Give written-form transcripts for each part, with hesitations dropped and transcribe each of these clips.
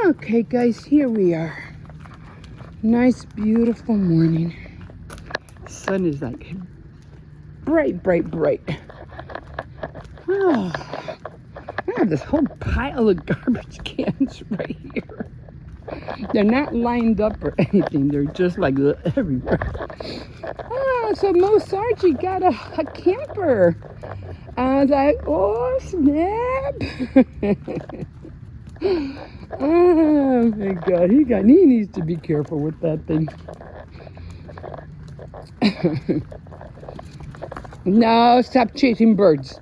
Okay, guys, here we are. Nice, beautiful morning. Sun is like bright, bright, bright. Oh, I have this whole pile of garbage cans right here. They're not lined up or anything. They're just like everywhere. So Mo Sargi got a camper. I was like, oh, snap. Oh my God, he needs to be careful with that thing. No, stop chasing birds.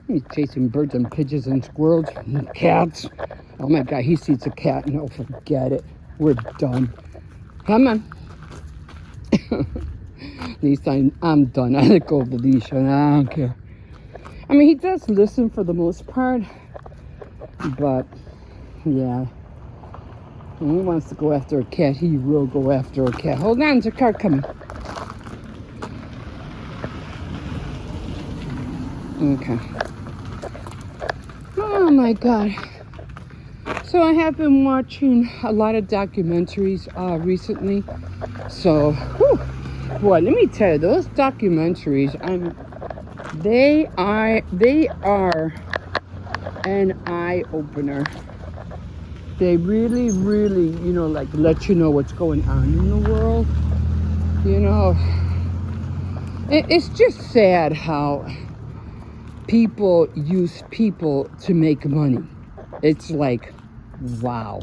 He's chasing birds and pigeons and squirrels and cats. Oh my God, he sees a cat. No, forget it. We're done. Come on. At least I'm done. I let go of the leash and I don't care. I mean, he does listen for the most part, but yeah. When he wants to go after a cat, he will go after a cat. Hold on, there's a car coming. Okay. Oh my God. So I have been watching a lot of documentaries recently. So, boy, let me tell you, those documentaries, they are an eye opener. They really, really, like let you know what's going on in the world. It's just sad how people use people to make money. It's like, wow.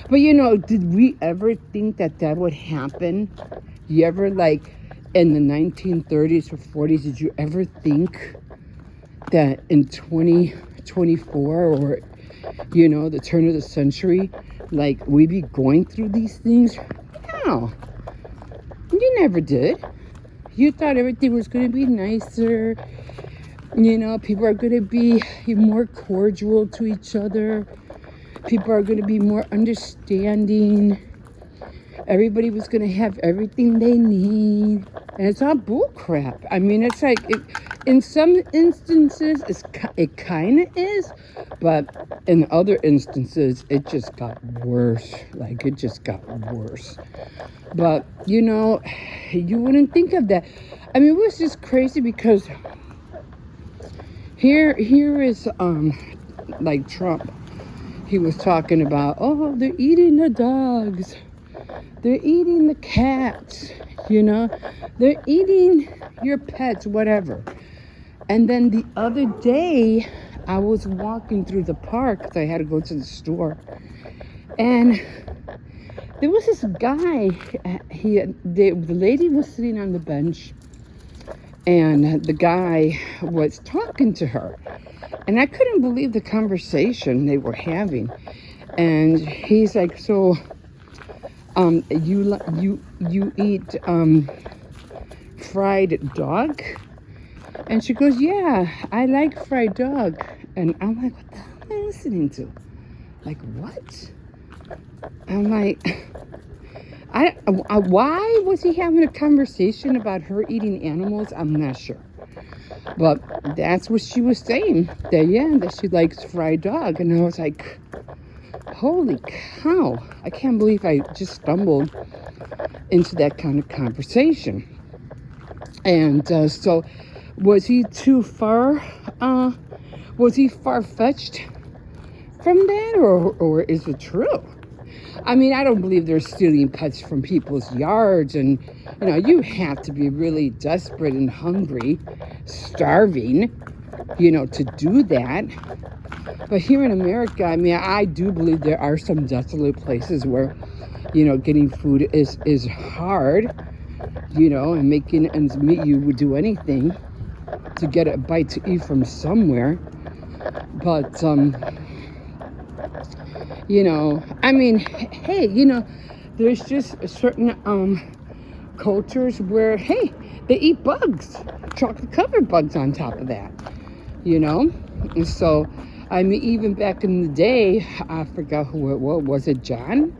But did we ever think that would happen? You ever, like, in the 1930s or 40s, did you ever think that in 2024 or, the turn of the century, like, we'd be going through these things? No. You never did. You thought everything was going to be nicer. People are going to be more cordial to each other. People are going to be more understanding. Everybody was going to have everything they need. And it's all bull crap. I mean, it's like, in some instances, it kind of is. But in other instances, it just got worse. Like, it just got worse. But, you wouldn't think of that. I mean, it was just crazy because here is, like Trump. He was talking about, oh, they're eating the dogs. They're eating the cats, They're eating your pets, whatever. And then the other day, I was walking through the park because I had to go to the store. And there was this guy. The lady was sitting on the bench. And the guy was talking to her. And I couldn't believe the conversation they were having. And he's like, so... you eat fried dog? And she goes, yeah, I like fried dog. And I'm like, what the hell am I listening to? Like, what? I'm like, why was he having a conversation about her eating animals? I'm not sure. But that's what she was saying. That she likes fried dog. And I was like, holy cow, I can't believe I just stumbled into that kind of conversation. And so was he too far, was he far-fetched from that, or is it true? I mean, I don't believe they're stealing pets from people's yards, and you have to be really desperate and hungry, starving, to do that. But here in America, I mean, I do believe there are some desolate places where, getting food is hard, and making ends meet. You would do anything to get a bite to eat from somewhere. But, I mean, hey, there's just certain cultures where, hey, they eat bugs, chocolate-covered bugs on top of that, And so, I mean, even back in the day, I forgot who it was. Was it John?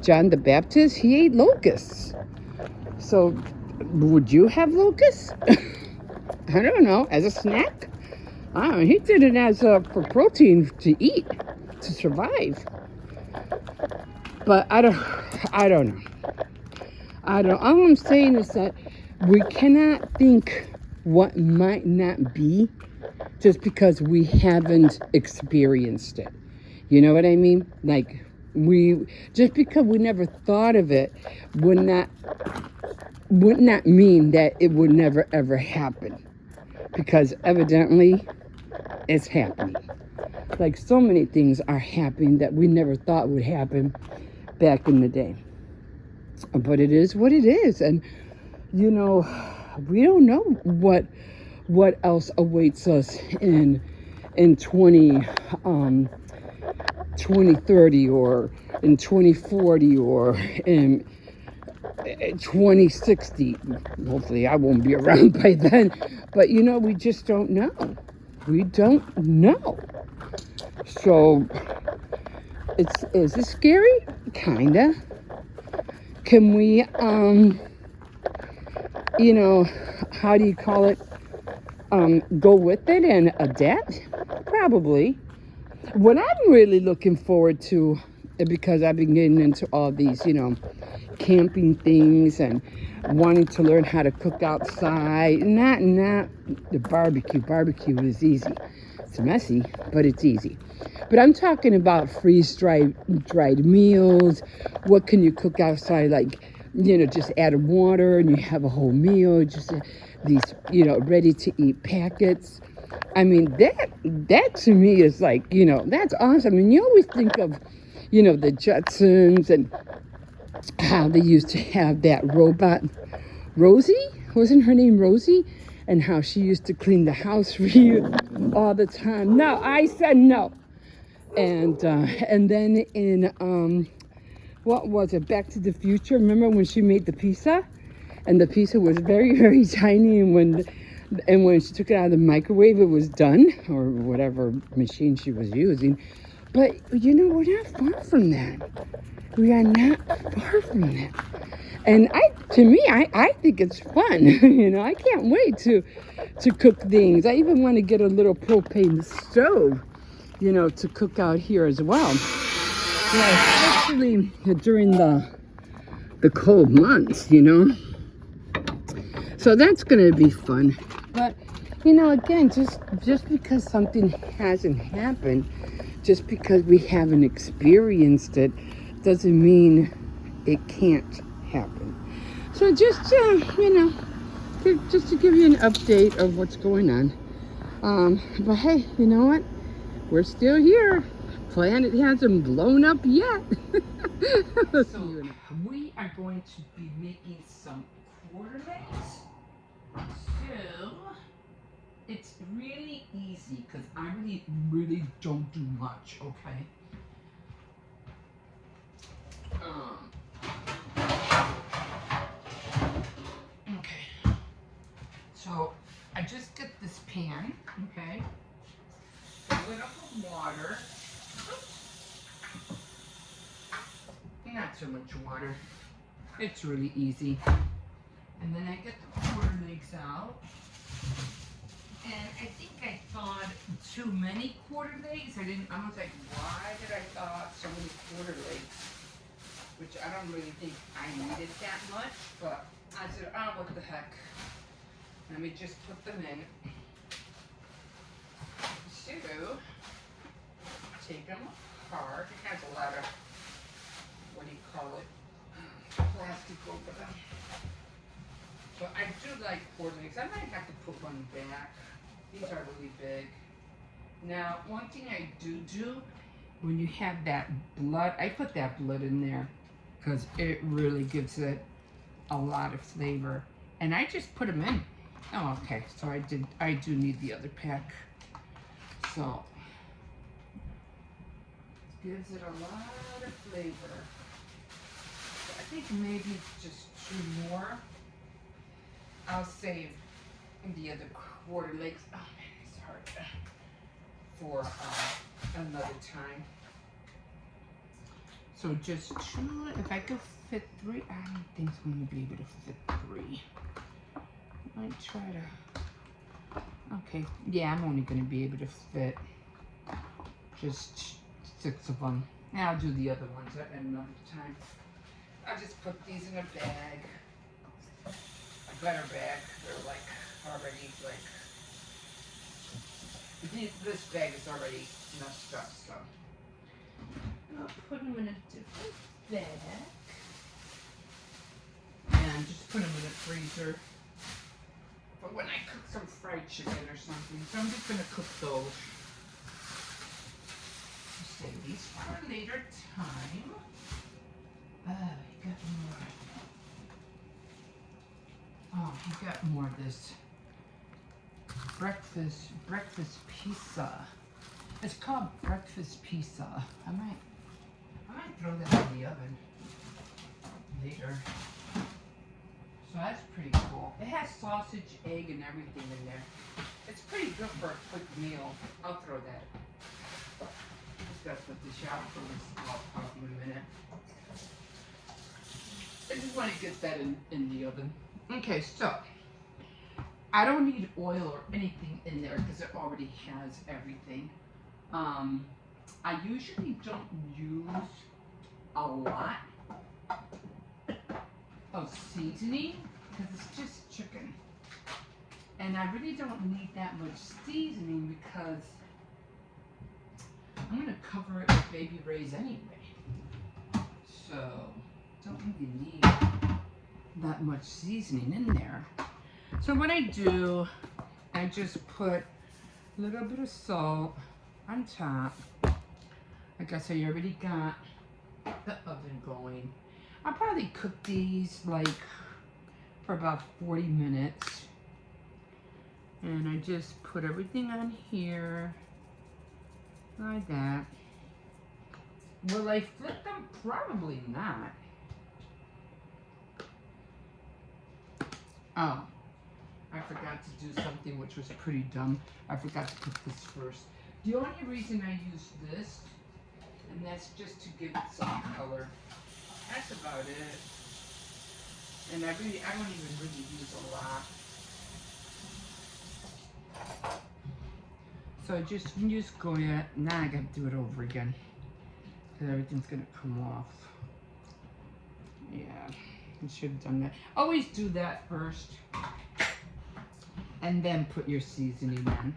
John the Baptist? He ate locusts. So, would you have locusts? I don't know. As a snack? I don't know. He did it as for protein to eat, to survive. But I don't know. All I'm saying is that we cannot think what might not be just because we haven't experienced it. You know what I mean? Like, just because we never thought of it would not mean that it would never ever happen. Because evidently it's happening. Like, so many things are happening that we never thought would happen back in the day. But it is what it is. And, you know, we don't know what else awaits us in 2030 or in 2040 or in 2060. Hopefully I won't be around by then. But, you know, we just don't know. We don't know. So, is it scary? Kinda. Can we, you know, how do you call it? Go with it and adapt? Probably. What I'm really looking forward to, because I've been getting into all these, you know, camping things and wanting to learn how to cook outside. Not the barbecue. Barbecue is easy. It's messy, but it's easy. But I'm talking about freeze-dried meals. What can you cook outside? Like, you know, just add water and you have a whole meal. Just these, you know, ready-to-eat packets. I mean, that to me is like, you know, that's awesome. And you always think of, you know, the Jetsons and how they used to have that robot, Rosie? Wasn't her name Rosie? And how she used to clean the house for you all the time. No, I said no. And then in, what was it, Back to the Future? Remember when she made the pizza? And the pizza was very, very tiny, and when she took it out of the microwave, it was done, or whatever machine she was using. But, you know, we're not far from that. We are not far from that. And to me, I think it's fun. You know, I can't wait to cook things. I even want to get a little propane stove, you know, to cook out here as well. Yeah, especially during the cold months, you know. So that's going to be fun. But, you know, again, just because something hasn't happened, just because we haven't experienced it, doesn't mean it can't happen. So just, you know, just to give you an update of what's going on. But hey, you know what? We're still here. Planet hasn't blown up yet. So we are going to be making some quarter legs. So it's really easy because I really don't do much, okay? Okay. So I just get this pan, okay? Fill it up with water. Not so much water. It's really easy. And then I get the quarter legs out. And I think I thawed too many quarter legs. I was like, why did I thaw so many quarter legs? Which I don't really think I needed that much, but I said, oh, what the heck. Let me just put them in. So, take them apart. It has a lot of, what do you call it, plastic over them. So I do like quarter legs. I might have to put one back. These are really big. Now, one thing I do, when you have that blood, I put that blood in there because it really gives it a lot of flavor. And I just put them in. Oh, okay. So I do need the other pack. So, gives it a lot of flavor. So I think maybe just 2 more. I'll save the other quarter legs. Oh man, it's hard. For another time. So just 2. If I could fit 3, I don't think I'm going to be able to fit 3. I might try to. Okay, yeah, I'm only going to be able to fit just 6 of them. And I'll do the other ones at another time. I'll just put these in a bag. A better bag. They're like already like, this bag is already messed up, so. I'll put them in a different bag. And just put them in the freezer for when I cook some fried chicken or something. So I'm just going to cook those. Save these for a later time. We got more. Oh, we got more of this breakfast pizza. It's called breakfast pizza. I might throw that in the oven later. So that's pretty cool. It has sausage, egg, and everything in there. It's pretty good for a quick meal. I'll throw that. Just gotta put the shower for this off in a minute. I just want to get that in the oven. Okay, so I don't need oil or anything in there because it already has everything. I usually don't use a lot of seasoning because it's just chicken. And I really don't need that much seasoning because I'm going to cover it with baby rays anyway. So, don't really need that much seasoning in there. So what I do, I just put a little bit of salt on top. I guess I already got the oven going. I'll probably cook these like for about 40 minutes. And I just put everything on here like that. Will I flip them? Probably not. Oh, I forgot to do something which was pretty dumb. I forgot to put this first. The only reason I use this, and that's just to give it some color. That's about it. And I don't even really use a lot. So just use Goya. Now I gotta do it over again. Because everything's gonna come off. Yeah, I should have done that. Always do that first. And then put your seasoning in.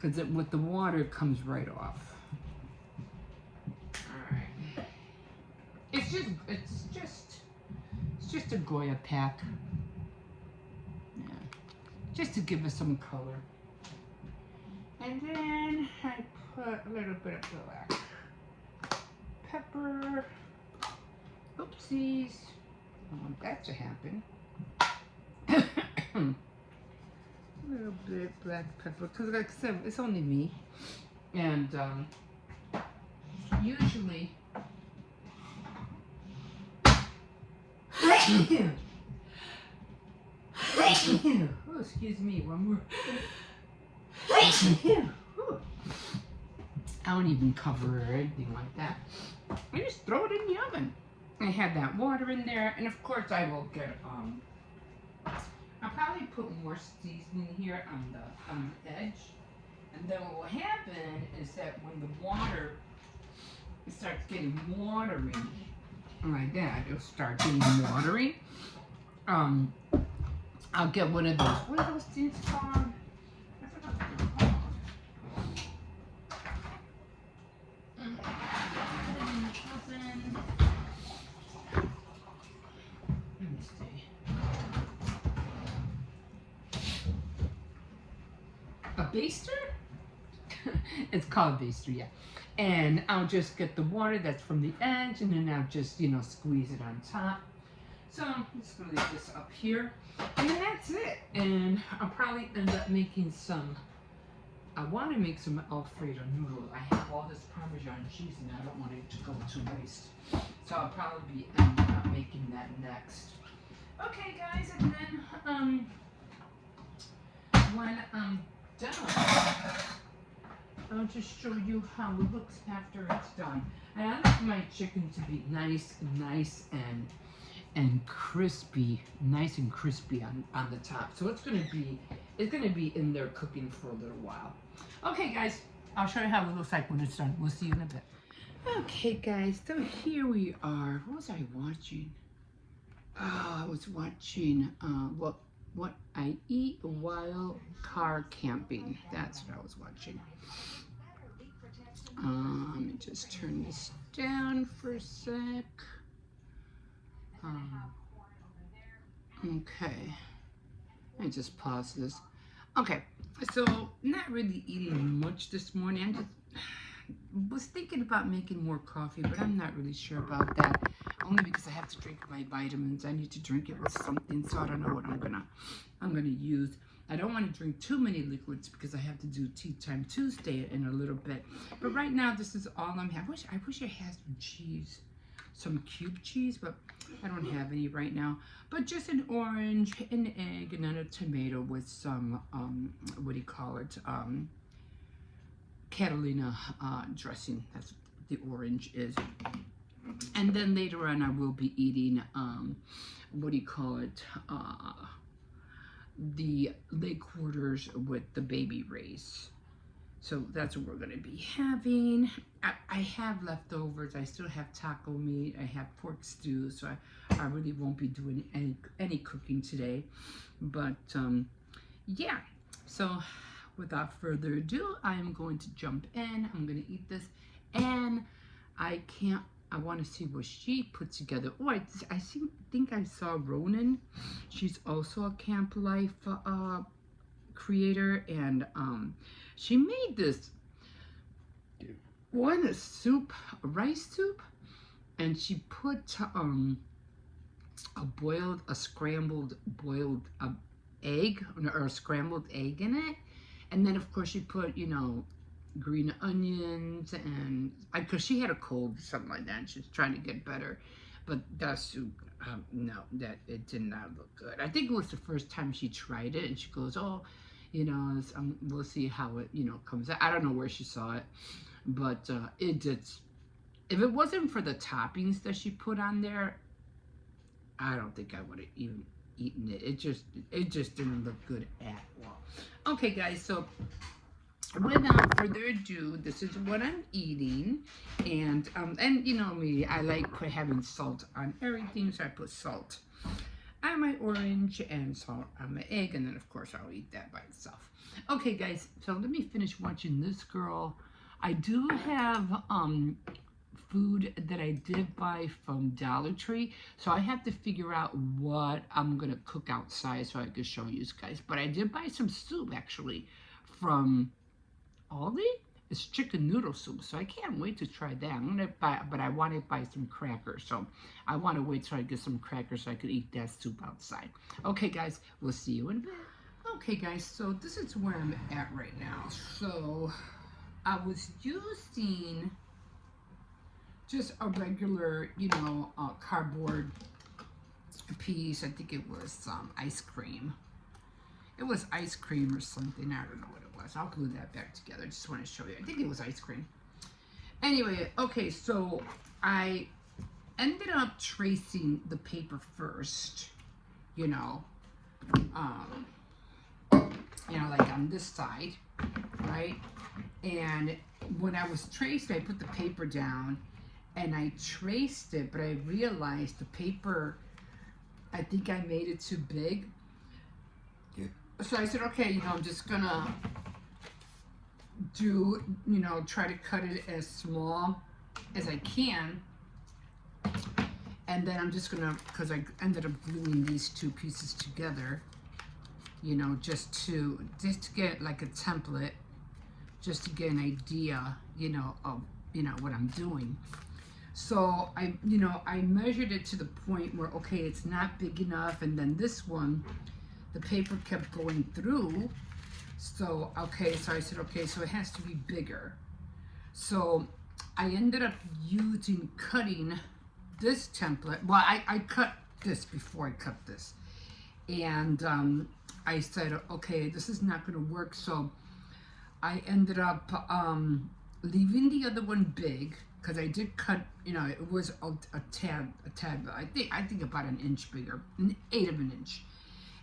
Because with the water, it comes right off. Alright. It's just a Goya pack. Yeah. Just to give us some color. And then I put a little bit of black pepper. Oopsies. I don't want that to happen. A little bit black pepper, because like I said, it's only me. And usually oh, excuse me, one more. I don't even cover or anything like that. I just throw it in the oven. I have that water in there, and of course I will get I'll probably put more seasoning here on the edge. And then what will happen is that when the water starts getting watery, like that, it'll start getting watery. I'll get one of those, what are those things called? I forgot what they're called. Let me see. A baster? It's called a baster, yeah. And I'll just get the water that's from the edge, and then I'll just, squeeze it on top. So I'm just gonna leave this up here, and then that's it. And I'll probably end up making some, I want to make some Alfredo noodle. I have all this Parmesan cheese, and I don't want it to go to waste. So I'll probably be ending up making that next. Okay, guys, and then when I'm done, I'll just show you how it looks after it's done. And I like my chicken to be nice and crispy, nice and crispy on the top. So it's gonna be in there cooking for a little while. Okay, guys, I'll show you how it looks like when it's done. We'll see you in a bit. Okay, guys, so here we are. What was I watching? Oh, I was watching what I eat while car camping. That's what I was watching. Let me just turn this down for a sec. Okay, I just pause this. Okay, so not really eating much this morning. I just was thinking about making more coffee, but I'm not really sure about that. Only because I have to drink my vitamins. I need to drink it with something, so I don't know what I'm gonna use. I don't want to drink too many liquids because I have to do Tea Time Tuesday in a little bit. But right now, this is all I'm having. I wish I had some cheese, some cube cheese, but I don't have any right now. But just an orange, an egg, and then a tomato with some, what do you call it? Catalina dressing. That's what the orange is. And then later on, I will be eating, what do you call it? The leg quarters with the baby rays. So that's what we're going to be having. I have leftovers. I still have taco meat. I have pork stew. So I really won't be doing any cooking today. But yeah. So without further ado, I'm going to jump in. I'm going to eat this. And I want to see what she put together. Oh, I think I saw Ronan. She's also a Camp Life creator, and she made this a soup, a rice soup, and she put a scrambled boiled egg, or a scrambled egg in it, and then of course she put, you know, green onions, and because she had a cold or something like that, and she's trying to get better. But that soup, no, that it did not look good. I think it was the first time she tried it, and she goes, "Oh, you know, we'll see how it, you know, comes out." I don't know where she saw it, but it did. If it wasn't for the toppings that she put on there, I don't think I would have even eaten it. It just didn't look good at all. Okay, guys, so without further ado, this is what I'm eating, and you know me, I like having salt on everything, so I put salt on my orange and salt on my egg, and then of course I'll eat that by itself. Okay, guys, so let me finish watching this girl. I do have food that I did buy from Dollar Tree, so I have to figure out what I'm gonna cook outside so I can show you guys. But I did buy some soup actually from Aldi. It's chicken noodle soup, so I can't wait to try that. I'm gonna buy, but I want to buy some crackers, so I want to wait till I get some crackers so I could eat that soup outside. Okay, guys, we'll see you in a bit. Okay, guys, so this is where I'm at right now. So I was using just a regular, you know, cardboard piece. I think it was ice cream. It was ice cream or something. I don't know what it was. I'll glue that back together. I just want to show you. I think it was ice cream. Anyway, okay, so I ended up tracing the paper first, you know, like on this side, right? And when I was traced, I put the paper down and I traced it, but I realized the paper, I think I made it too big. So I said, okay, you know, I'm just gonna do, you know, try to cut it as small as I can. And then I'm just gonna, because I ended up gluing these two pieces together, you know, just to get like a template, just to get an idea, you know, of, you know, what I'm doing. So I measured it to the point where, okay, it's not big enough. And then this one, the paper kept going through. So, okay, so I said, okay, so it has to be bigger. So I ended up cutting this template. Well, I cut this before I cut this. And I said, okay, this is not gonna work. So I ended up leaving the other one big, because I did cut, you know, it was a tad, I think about an inch bigger, an eighth of an inch.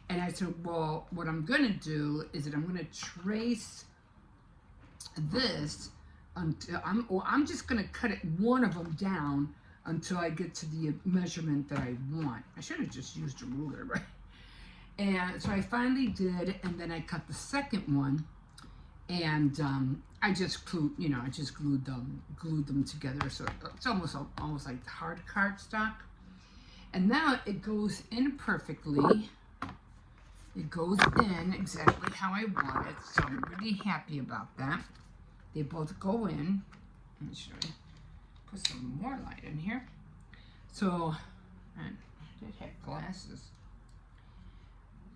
And I said, well, what I'm gonna do is that I'm gonna trace this until I'm just gonna cut it one of them down until I get to the measurement that I want. I should have just used a ruler, right? And so I finally did, and then I cut the second one, and I just glued them together. So it's almost like hard cardstock. And now it goes in perfectly. It goes in exactly how I want it. So I'm really happy about that. They both go in. Let me show you. Put some more light in here. So, I did have glasses.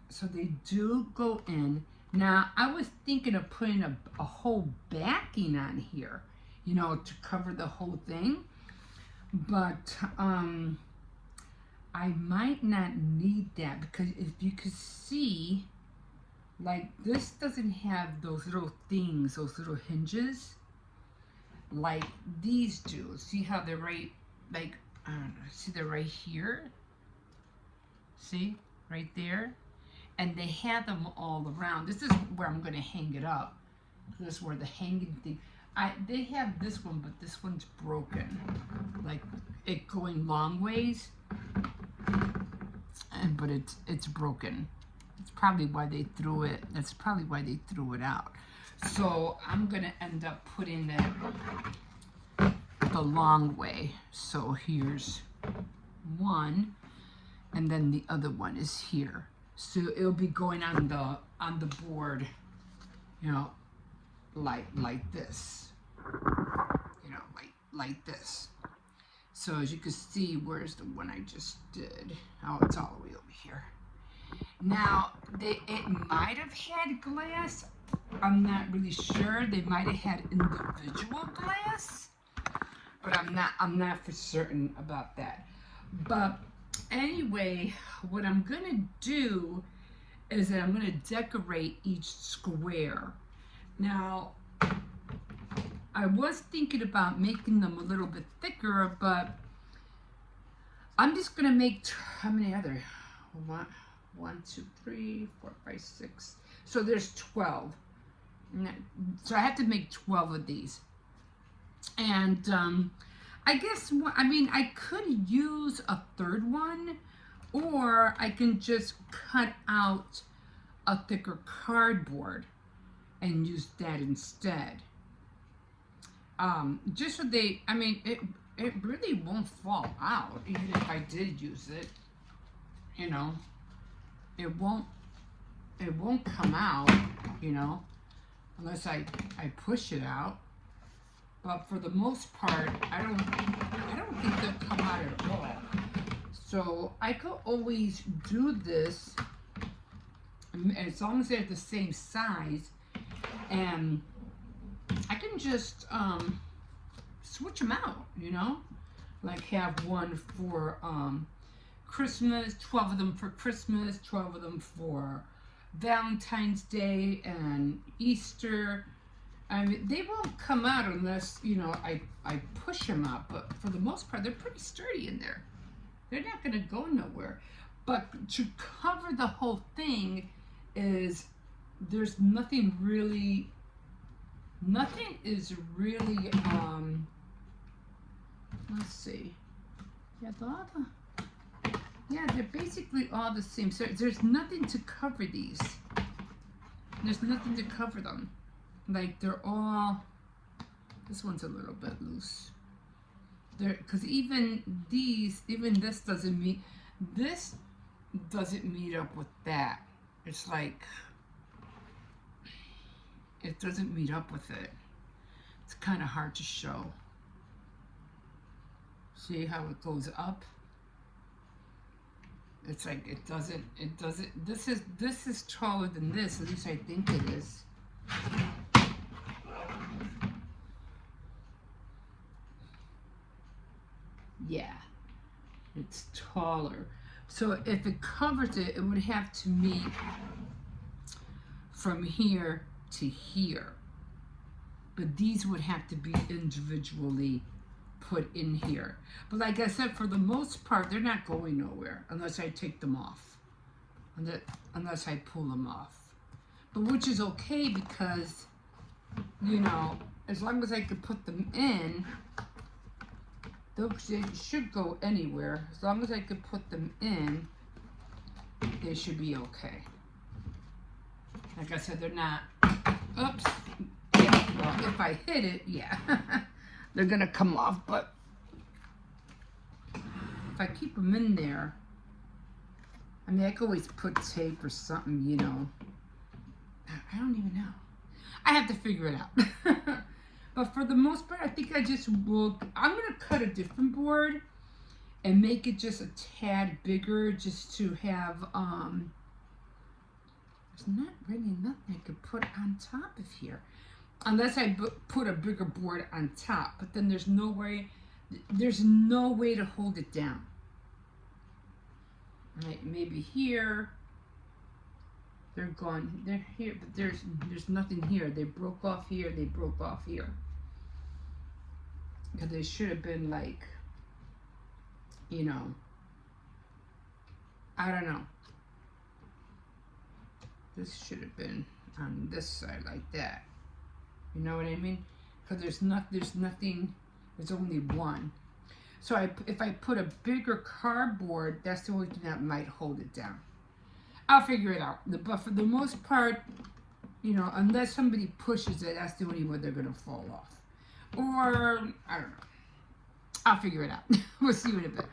So they do go in. Now, I was thinking of putting a whole backing on here, you know, to cover the whole thing. But I might not need that, because if you could see, like, this doesn't have those little things, those little hinges, like these do. See how they're right, like, I don't know, see they're right here? See? Right there? And they have them all around. This is where I'm going to hang it up. This is where the hanging thing, they have this one, but this one's broken. Like, it going long ways, but it's broken. It's probably why they threw it. That's probably why they threw it out. So I'm gonna end up putting it the long way. So here's one, and then the other one is here. So it'll be going on the board, you know, like this, you know, like this. So as you can see, where's the one I just did? Oh, it's all the way over here. Now, it might have had glass. I'm not really sure. They might have had individual glass, but I'm not for certain about that. But anyway, what I'm gonna do is that I'm gonna decorate each square. Now, I was thinking about making them a little bit thicker, but I'm just gonna make, how many other? 1, 2, 3, 4, 5, 6. So there's 12. So I have to make 12 of these. And I guess, I mean, I could use a third one, or I can just cut out a thicker cardboard and use that instead. Just so they, I mean, it really won't fall out, even if I did use it, you know, it won't come out, you know, unless I push it out. But for the most part, I don't think they'll come out at all. So I could always do this as long as they're the same size, and I can just switch them out, you know, like have one for Christmas, 12 of them for Christmas, 12 of them for Valentine's Day and Easter. I mean, they won't come out unless, you know, I push them out, but for the most part, they're pretty sturdy in there. They're not going to go nowhere. But to cover the whole thing is, there's nothing really, nothing is really, let's see. Yeah, they're basically all the same. So there's nothing to cover these. There's nothing to cover them. Like, they're all, this one's a little bit loose. Because even this doesn't meet up with that. It's like, it doesn't meet up with it. It's kind of hard to show. See how it goes up? It's like, it doesn't, this is taller than this, at least I think it is. Yeah, it's taller. So if it covers it, it would have to meet from here to here. But these would have to be individually put in here. But like I said, for the most part, they're not going nowhere unless I take them off. Unless I pull them off. But which is okay, because, you know, as long as I could put them in, those they should go anywhere. As long as I could put them in, they should be okay. Like I said, they're not, oops, well, if I hit it, yeah, they're gonna come off, but if I keep them in there, I mean, I could always put tape or something, you know. I don't even know. I have to figure it out. But for the most part, I think I just will, I'm gonna cut a different board and make it just a tad bigger, just to have, there's not really nothing I could put on top of here. Unless I put a bigger board on top, but then there's no way to hold it down. Right, maybe here, they're gone, they're here, but there's nothing here. They broke off here, they broke off here. Because they should have been like, you know, I don't know. This should have been on this side like that. You know what I mean? Because there's nothing, there's only one. So if I put a bigger cardboard, that's the only thing that might hold it down. I'll figure it out. But for the most part, you know, unless somebody pushes it, that's the only way they're going to fall off. Or, I don't know. I'll figure it out. We'll see you in a bit.